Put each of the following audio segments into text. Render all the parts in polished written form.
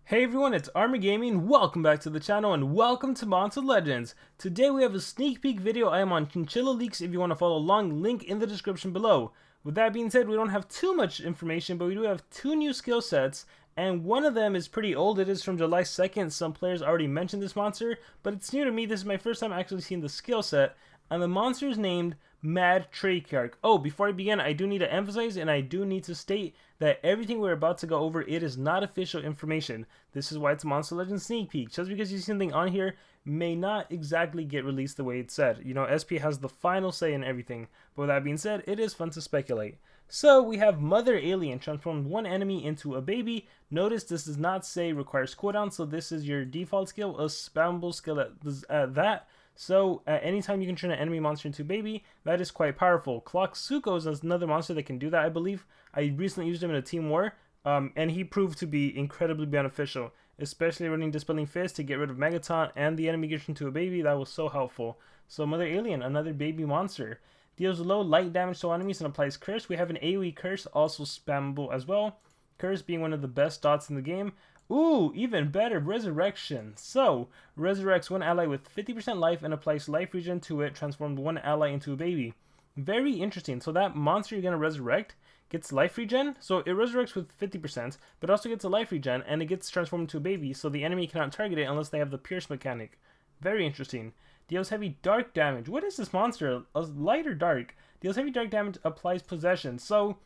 Hey everyone, it's Army Gaming. Welcome back to the channel and welcome to Monster Legends. Today we have a sneak peek video. I am on Chinchilla Leaks if you want to follow along, link in the description below. With that being said, we don't have too much information, but we do have two new skill sets, and one of them is pretty old. It is from July 2nd. Some players already mentioned this monster, but it's new to me. This is my first time actually seeing the skill set, and the monster is named Mad-Triark. Oh, before I begin, I do need to emphasize and I do need to state that everything we're about to go over, it is not official information. This is why it's a Monster Legends sneak peek. Just because you see something on here may not exactly get released the way it's said. You know, SP has the final say in everything. But with that being said, it is fun to speculate. So we have Mother Alien transformed one enemy into a baby. Notice this does not say requires cooldown, so this is your default skill, a spammable skill at that. So at any time you can turn an enemy monster into a baby, that is quite powerful. Clocksuko is another monster that can do that, I believe. I recently used him in a team war, and he proved to be incredibly beneficial, especially running Dispelling Fist to get rid of Megaton and the enemy gets into a baby. That was so helpful. So Mother Alien, another baby monster. Deals low light damage to enemies and applies Curse. We have an AoE Curse, also spammable as well. Curse being one of the best dots in the game. Ooh, even better, Resurrection. So, resurrects one ally with 50% life and applies life regen to it, transformed one ally into a baby. Very interesting. So that monster you're going to resurrect gets life regen. So it resurrects with 50%, but also gets a life regen, and it gets transformed into a baby, so the enemy cannot target it unless they have the pierce mechanic. Very interesting. Deals heavy dark damage. What is this monster? A light or dark? Deals heavy dark damage, applies possession. So,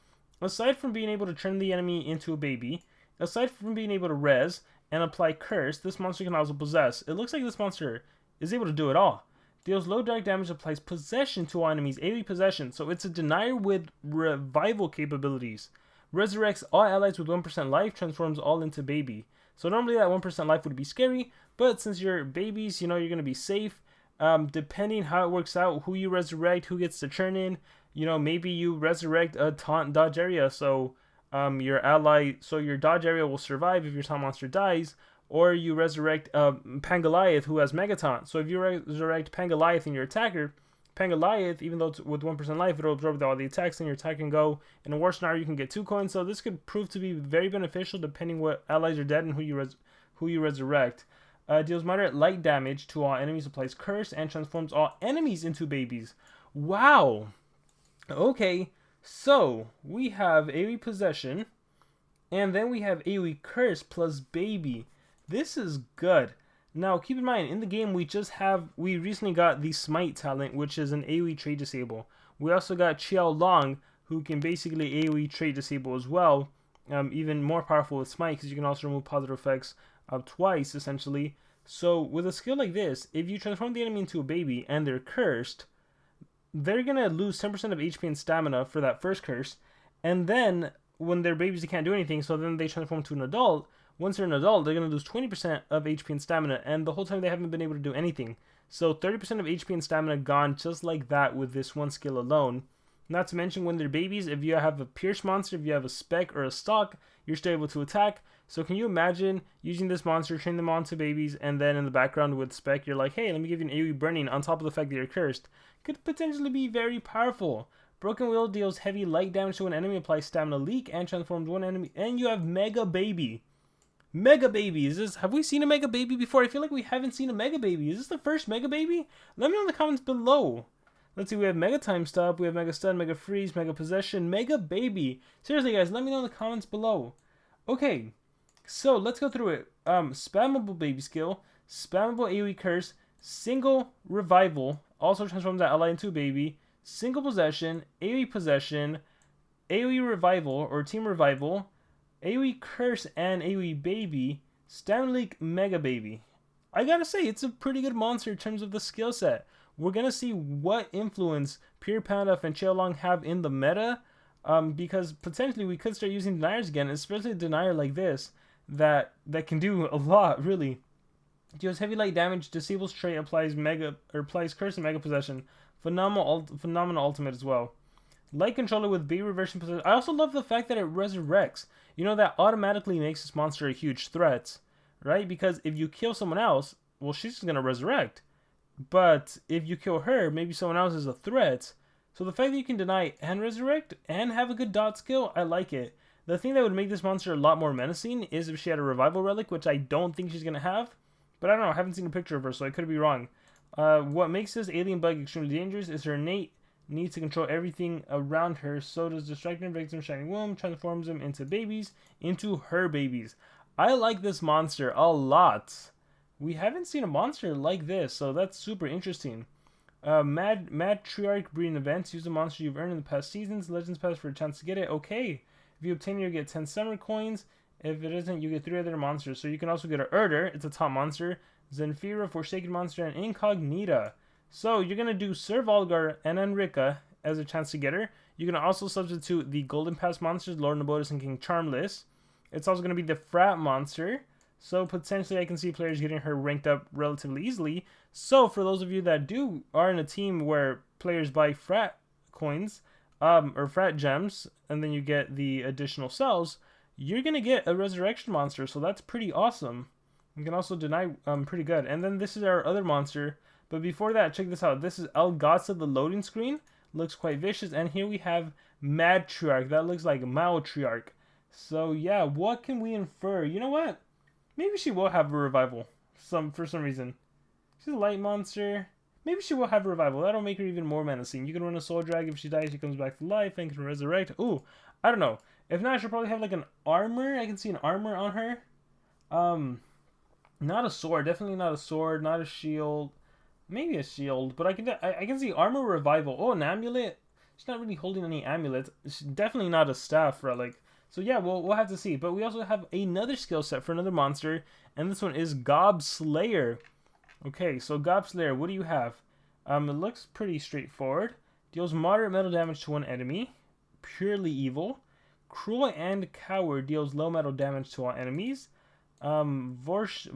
aside from being able to turn the enemy into a baby, aside from being able to res and apply curse, this monster can also possess. It looks like this monster is able to do it all. Deals low dark damage, applies possession to all enemies, AoE possession, so it's a denier with revival capabilities. Resurrects all allies with 1% life, transforms all into baby. So normally that 1% life would be scary, but since you're babies, you know you're going to be safe. Depending how it works out, who you resurrect, who gets to turn in, you know, maybe you resurrect a taunt dodge area, so your ally, so your dodge area will survive if your taunt monster dies, or you resurrect Pangoliath who has Megaton. So if you resurrect Pangoliath in your attacker, Pangoliath, even though it's with 1% life, it'll absorb all the attacks and your attack can go. In a war scenario, you can get 2 coins, so this could prove to be very beneficial depending what allies are dead and who you resurrect. Deals moderate light damage to all enemies, applies curse, and transforms all enemies into babies. Wow! Okay. So, we have AoE Possession, and then we have AoE Curse plus Baby. This is good. Now, keep in mind, in the game, we recently got the Smite talent, which is an AoE trait disable. We also got Xiao Long, who can basically AoE trait disable as well, even more powerful with Smite, because you can also remove positive effects twice, essentially. So, with a skill like this, if you transform the enemy into a baby, and they're cursed, they're going to lose 10% of HP and stamina for that first curse, and then when they're babies they can't do anything, so then they transform to an adult. Once they're an adult, they're going to lose 20% of HP and stamina, and the whole time they haven't been able to do anything. So 30% of HP and stamina gone just like that with this one skill alone. Not to mention when they're babies, if you have a pierce monster, if you have a spec or a stock, you're still able to attack. So can you imagine using this monster, train them on to babies, and then in the background with spec, you're like, hey, let me give you an AoE burning on top of the fact that you're cursed. Could potentially be very powerful. Broken Will deals heavy light damage to an enemy, applies stamina leak, and transforms one enemy. And you have Mega Baby. Mega Baby. Have we seen a Mega Baby before? I feel like we haven't seen a Mega Baby. Is this the first Mega Baby? Let me know in the comments below. Let's see, we have Mega Time Stop, we have Mega Stun, Mega Freeze, Mega Possession, Mega Baby. Seriously guys, let me know in the comments below. Okay, so let's go through it. Spammable Baby skill, spammable AoE Curse, single Revival, also transforms that ally into a baby, single Possession, AoE Revival or Team Revival, AoE Curse and AoE Baby, Stamina Leak, Mega Baby. I gotta say, it's a pretty good monster in terms of the skill set. We're gonna see what influence Pure Panda and Xiao Long have in the meta, because potentially we could start using deniers again, especially a denier like this that can do a lot, really. Deals heavy light damage, disables trait, applies curse and Mega Possession. Phenomenal ultimate as well. Light controller with baby reversion possession. I also love the fact that it resurrects. You know, that automatically makes this monster a huge threat, right? Because if you kill someone else, well, she's just gonna resurrect. But if you kill her, maybe someone else is a threat. So the fact that you can deny and resurrect and have a good dot skill, I like it. The thing that would make this monster a lot more menacing is if she had a revival relic, which I don't think she's going to have. But I don't know, I haven't seen a picture of her, so I could be wrong. What makes this alien bug extremely dangerous is her innate need to control everything around her. So does distracting victims shining womb, transforms them into babies, into her babies. I like this monster a lot. We haven't seen a monster like this, so that's super interesting. Mad-Triark breeding events. Use a monster you've earned in the past seasons. Legends Pass for a chance to get it. Okay. If you obtain it, you get 10 summer coins. If it isn't, you get 3 other monsters. So you can also get a Urder. It's a top monster. Zenfira, Forsaken Monster, and Incognita. So you're going to do Sir Volgar and Enrica as a chance to get her. You're going to also substitute the Golden Pass monsters, Lord Nabotis and King Charmless. It's also going to be the Frat monster. So potentially I can see players getting her ranked up relatively easily. So for those of you that are in a team where players buy Frat coins, or Frat gems, and then you get the additional cells, you're going to get a Resurrection monster. So that's pretty awesome. You can also deny pretty good. And then this is our other monster. But before that, check this out. This is Elgaza, the loading screen. Looks quite vicious. And here we have Mad-Triark. That looks like Matriarch. So yeah, what can we infer? You know what? Maybe she will have a revival. For some reason. She's a light monster. Maybe she will have a revival. That'll make her even more menacing. You can run a soul drag. If she dies, she comes back to life and can resurrect. Ooh, I don't know. If not, she'll probably have like an armor. I can see an armor on her. Not a sword. Definitely not a sword. Not a shield. Maybe a shield. But I can see armor revival. Oh, an amulet. She's not really holding any amulets. She's definitely not a staff relic. So yeah, we'll have to see. But we also have another skill set for another monster. And this one is Gobslayer. Okay, so Gobslayer, what do you have? It looks pretty straightforward. Deals moderate metal damage to one enemy. Purely evil. Cruel and Coward deals low metal damage to all enemies. Vorocious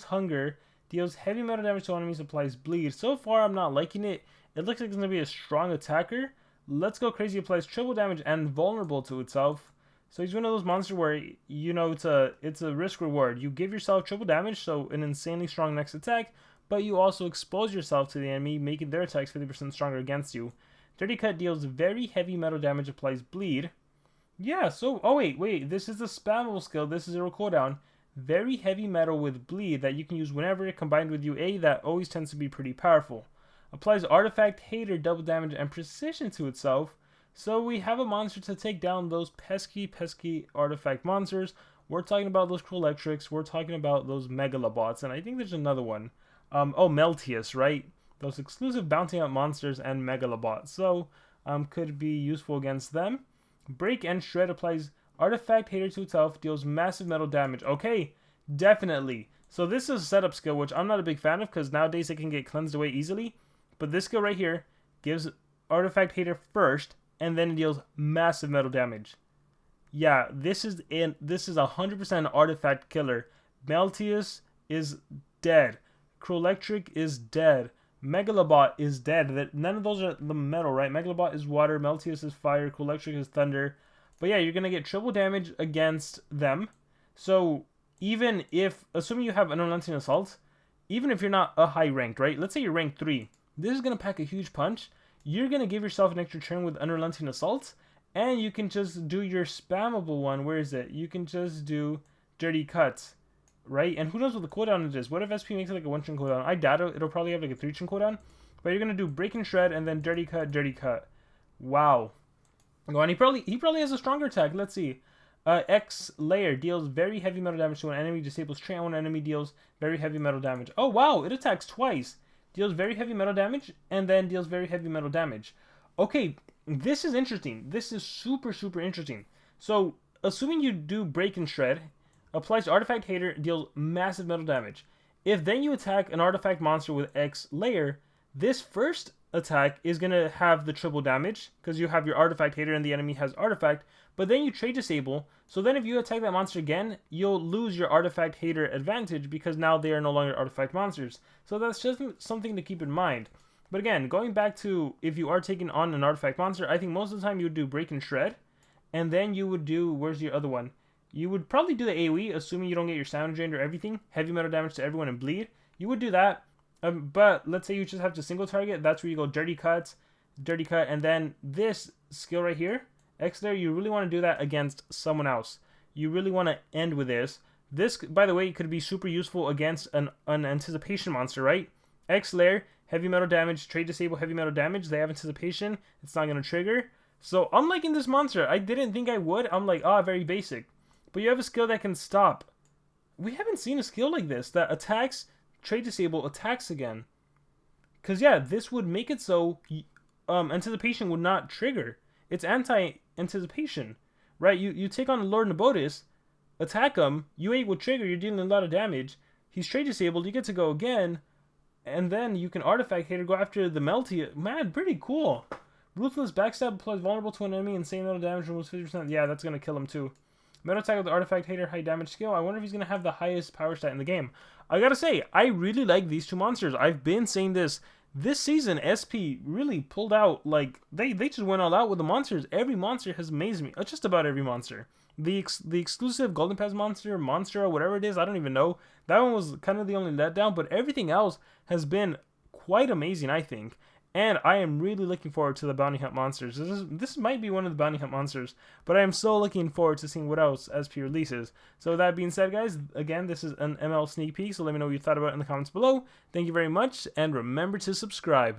Hunger deals heavy metal damage to all enemies, applies bleed. So far, I'm not liking it. It looks like it's going to be a strong attacker. Let's Go Crazy applies triple damage and vulnerable to itself. So he's one of those monsters where, you know, it's a risk reward. You give yourself triple damage, so an insanely strong next attack, but you also expose yourself to the enemy, making their attacks 50% stronger against you. Dirty Cut deals very heavy metal damage, applies bleed. Yeah, so, oh wait, this is the spammable skill. This is zero cooldown. Very heavy metal with bleed that you can use whenever combined with UA. That always tends to be pretty powerful. Applies Artifact Hater, double damage, and precision to itself. So we have a monster to take down those pesky artifact monsters. We're talking about those Cruel Electrics. We're talking about those Megalobots. And I think there's another one. Meltius, right? Those exclusive bounty hunt monsters and Megalobots. So, could be useful against them. Break and Shred applies Artifact Hater to itself. Deals massive metal damage. Okay, definitely. So this is a setup skill, which I'm not a big fan of, because nowadays it can get cleansed away easily. But this skill right here gives Artifact Hater first, and then it deals massive metal damage. Yeah, this is 100% artifact killer. Meltius is dead. Cruel Electric is dead. Megalobot is dead. None of those are the metal, right? Megalobot is water. Meltius is fire. Cruel Electric is thunder. But yeah, you're gonna get triple damage against them. So even if, assuming you have Unrelenting Assault, even if you're not a high ranked, right? Let's say you're ranked 3. This is gonna pack a huge punch. You're going to give yourself an extra turn with Unrelenting Assault, and you can just do your spammable one. Where is it? You can just do Dirty Cut, right? And who knows what the cooldown it is. What if SP makes it like a 1-turn cooldown? I doubt it. It'll probably have like a 3-turn cooldown. But you're going to do Break and Shred, and then Dirty Cut, Dirty Cut. Wow. Oh, and he probably has a stronger attack. Let's see. X Layer deals very heavy metal damage to an enemy. Disables trait on one enemy, deals very heavy metal damage. Oh, wow. It attacks twice. Deals very heavy metal damage, and then deals very heavy metal damage. Okay, this is interesting. This is super interesting. So, assuming you do Break and Shred, applies Artifact Hater, deals massive metal damage. If then you attack an artifact monster with X Layer, this first attack is going to have the triple damage, because you have your Artifact Hater and the enemy has Artifact, but then you trade disable, so then if you attack that monster again, you'll lose your Artifact Hater advantage, because now they are no longer artifact monsters. So that's just something to keep in mind. But again, going back to if you are taking on an artifact monster, I think most of the time you would do Break and Shred, and then you would do, where's your other one? You would probably do the AoE, assuming you don't get your Sound Drained or everything, heavy metal damage to everyone and bleed. You would do that, but let's say you just have to single target, that's where you go Dirty Cut, and then this skill right here X-Layer, you really want to do that against someone else. You really want to end with this. This, by the way, could be super useful against an anticipation monster, right? X-Layer, heavy metal damage, trade disable heavy metal damage. They have anticipation. It's not going to trigger. So I'm liking this monster. I didn't think I would. I'm like, very basic. But you have a skill that can stop. We haven't seen a skill like this that attacks, trade disable, attacks again. Because, yeah, this would make it so anticipation would not trigger. It's anti-anticipation, right? You take on Lord Nabotis, attack him, U8 will trigger, you're dealing a lot of damage. He's trade disabled, you get to go again, and then you can artifact hater, go after the Melty. Man, pretty cool. Ruthless backstab applies vulnerable to an enemy, insane metal damage, removes 50%. Yeah, that's going to kill him too. Metal attack with the artifact hater, high damage skill. I wonder if he's going to have the highest power stat in the game. I gotta say, I really like these two monsters. I've been saying this season. SP really pulled out, like, they just went all out with the monsters. Every monster has amazed me. Just about every monster. The exclusive Golden Pass monster, or whatever it is, I don't even know. That one was kind of the only letdown, but everything else has been quite amazing, I think. And I am really looking forward to the Bounty Hunt monsters. This might be one of the Bounty Hunt monsters, but I am so looking forward to seeing what else SP releases. So with that being said, guys, again, this is an ML sneak peek, so let me know what you thought about it in the comments below. Thank you very much, and remember to subscribe.